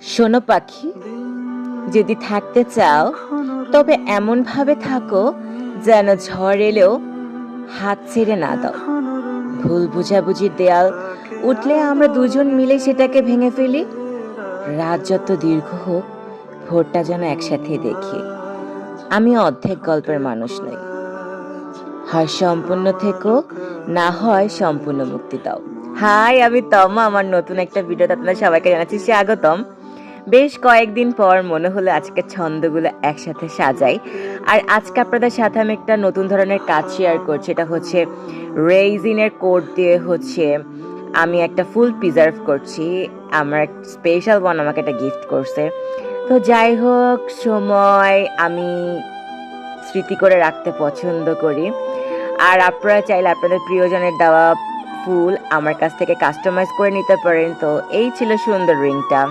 শোনো পাখি, যদি থাকতে চাও তবে এমনভাবে থাকো যেন ঝড় এলেও হাত ছেড়ে না দাও। ভুল বোঝাবুঝির দেয়াল উঠলে আমরা দুজন মিলে সেটাকে ভেঙে ফেলি। রাত যত দীর্ঘ হোক, ভোরটা যেন একসাথে দেখি। আমি অর্ধেক গল্পের মানুষ নই, হয় সম্পূর্ণ থেকো, না হয় সম্পূর্ণ মুক্তি দাও। হাই, আমি তমা। আমার নতুন একটা ভিডিওতে আপনাদের সবাইকে জানাচ্ছি স্বাগতম। বেশ কয়েকদিন পর মনে হলো আজকে ছন্দগুলো একসাথে সাজাই। আর আজকে আপনাদের সাথে আমি একটা নতুন ধরনের কাজ শেয়ার করছি। এটা হচ্ছে রেইজিনের কোড দিয়ে আমি একটা ফুল প্রিজার্ভ করছি। আমার স্পেশাল ওয়ান আমাকে একটা গিফট করছে। তো যাই হোক, সময় আমি স্মৃতি করে রাখতে পছন্দ করি। আর আপনারা চাইলে আপনাদের প্রিয়জনের দেওয়া ফুল আমার কাছ থেকে কাস্টমাইজ করে নিতে পারেন। তো এই ছিল সুন্দর রিংটা।